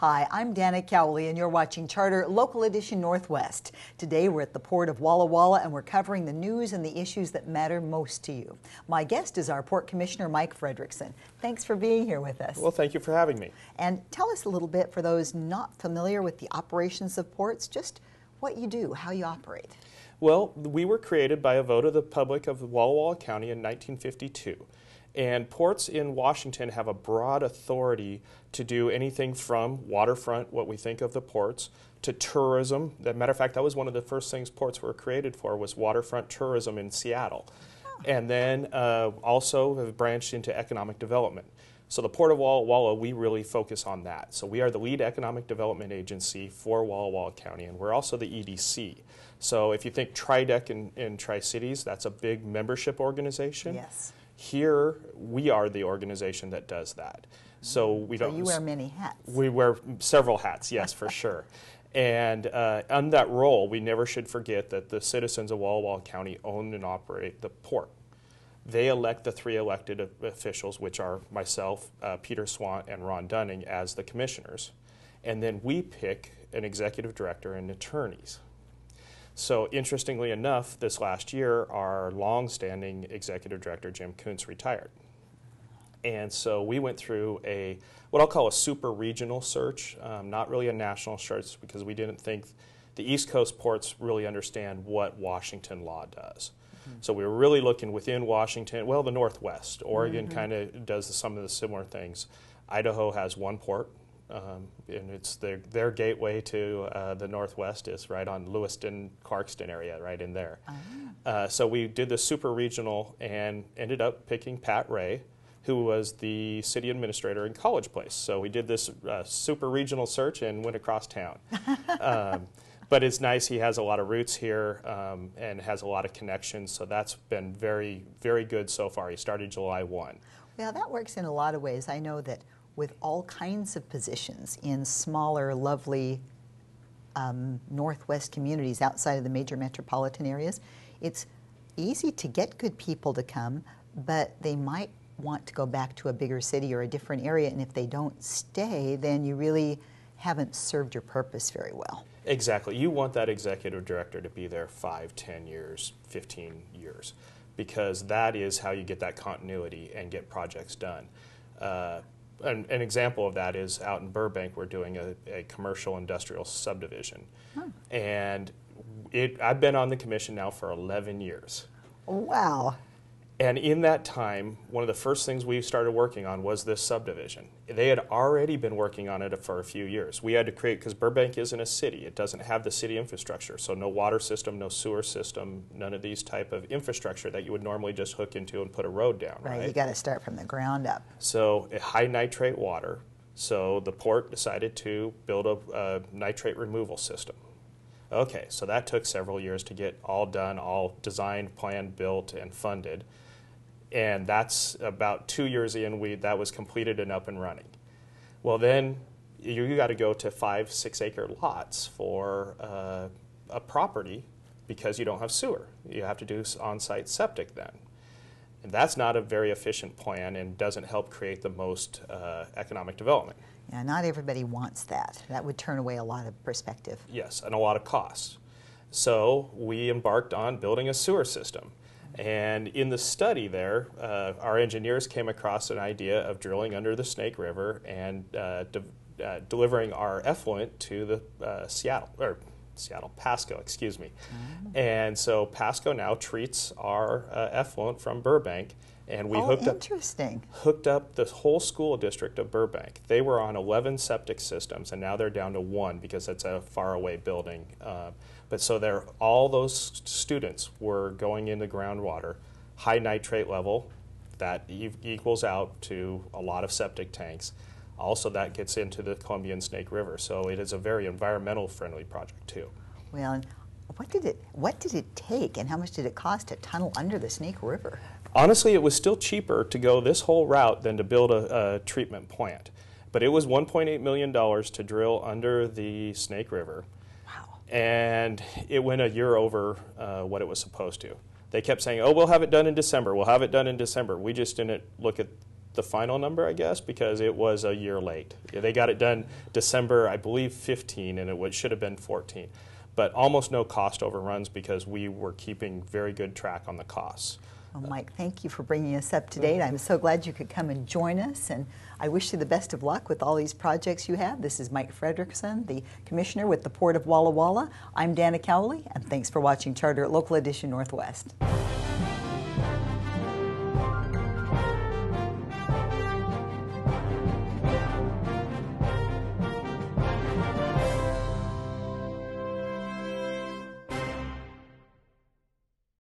Hi, I'm Dana Cowley, and you're watching Charter Local Edition Northwest. Today we're at the port of Walla Walla, and we're covering the news and the issues that matter most to you. My guest is our Port Commissioner, Mike Fredrickson. Thanks for being here with us. Well, thank you for having me. And tell us a little bit, for those not familiar with the operations of ports, just what you do, how you operate. Well, we were created by a vote of the public of Walla Walla County in 1952. And ports in Washington have a broad authority to do anything from waterfront, what we think of the ports, to tourism. As a matter of fact, that was one of the first things ports were created for, was waterfront tourism in Seattle. Oh. And then also have branched into economic development. So the Port of Walla Walla, we really focus on that. So we are the lead economic development agency for Walla Walla County, and we're also the EDC. So if you think Tri-Dec in Tri-Cities, that's a big membership organization. Yes. Here, we are the organization that does that. So we don't. So you wear many hats. We wear several hats, yes, for sure. And on that role, we never should forget that the citizens of Walla Walla County own and operate the port. They elect the three elected officials, which are myself, Peter Swant, and Ron Dunning, as the commissioners. And then we pick an executive director and attorneys. So interestingly enough, this last year, our long-standing executive director, Jim Kuntz, retired. And so we went through what I'll call a super regional search, not really a national search, because we didn't think the East Coast ports really understand what Washington law does. Mm-hmm. So we were really looking within Washington, well, the Northwest. Oregon kind of does some of the similar things. Idaho has one port. And it's their gateway to the Northwest is right on Lewiston, Clarkston area, right in there. So we did the super regional and ended up picking Pat Ray, who was the city administrator in College Place. So we did this super regional search and went across town. But it's nice. He has a lot of roots here and has a lot of connections. So that's been very, very good so far. He started July 1. Well, that works in a lot of ways. I know that with all kinds of positions in smaller, lovely Northwest communities outside of the major metropolitan areas, it's easy to get good people to come, but they might want to go back to a bigger city or a different area, and if they don't stay, then you really haven't served your purpose very well. Exactly. You want that executive director to be there 5, 10 years, 15 years, because that is how you get that continuity and get projects done. An example of that is out in Burbank, we're doing a commercial industrial subdivision. And I've been on the commission now for 11 years. Wow. And in that time, one of the first things we started working on was this subdivision. They had already been working on it for a few years. We had to create, because Burbank isn't a city. It doesn't have the city infrastructure. So no water system, no sewer system, none of these type of infrastructure that you would normally just hook into and put a road down, right? You got to start from the ground up. So high nitrate water. So the port decided to build a nitrate removal system. Okay, so that took several years to get all done, all designed, planned, built, and funded. And that's about 2 years in, that was completed and up and running. Well, then you got to go to 5-6 acre lots for a property because you don't have sewer. You have to do on-site septic then. And that's not a very efficient plan and doesn't help create the most economic development. Yeah, not everybody wants that. That would turn away a lot of perspective. Yes, and a lot of costs. So we embarked on building a sewer system. And in the study there, our engineers came across an idea of drilling under the Snake River and delivering our effluent to the Pasco, excuse me. And so Pasco now treats our effluent from Burbank, and we hooked up the whole school district of Burbank. They were on 11 septic systems, and now they're down to 1 because it's a faraway building. But so all those students were going into groundwater, high nitrate level, that equals out to a lot of septic tanks. Also, that gets into the Columbia and Snake River, so it is a very environmental friendly project too. Well, and what did it take, and how much did it cost to tunnel under the Snake River? Honestly, it was still cheaper to go this whole route than to build a treatment plant. But it was $1.8 million to drill under the Snake River. And it went a year over what it was supposed to. They kept saying, oh, we'll have it done in December, we'll have it done in December. We just didn't look at the final number, I guess, because it was a year late. They got it done December, I believe, 15, and it should have been 14. But almost no cost overruns because we were keeping very good track on the costs. Well, Mike, thank you for bringing us up to date. I'm so glad you could come and join us, and I wish you the best of luck with all these projects you have. This is Mike Fredrickson, the Commissioner with the Port of Walla Walla. I'm Dana Cowley, and thanks for watching Charter Local Edition Northwest.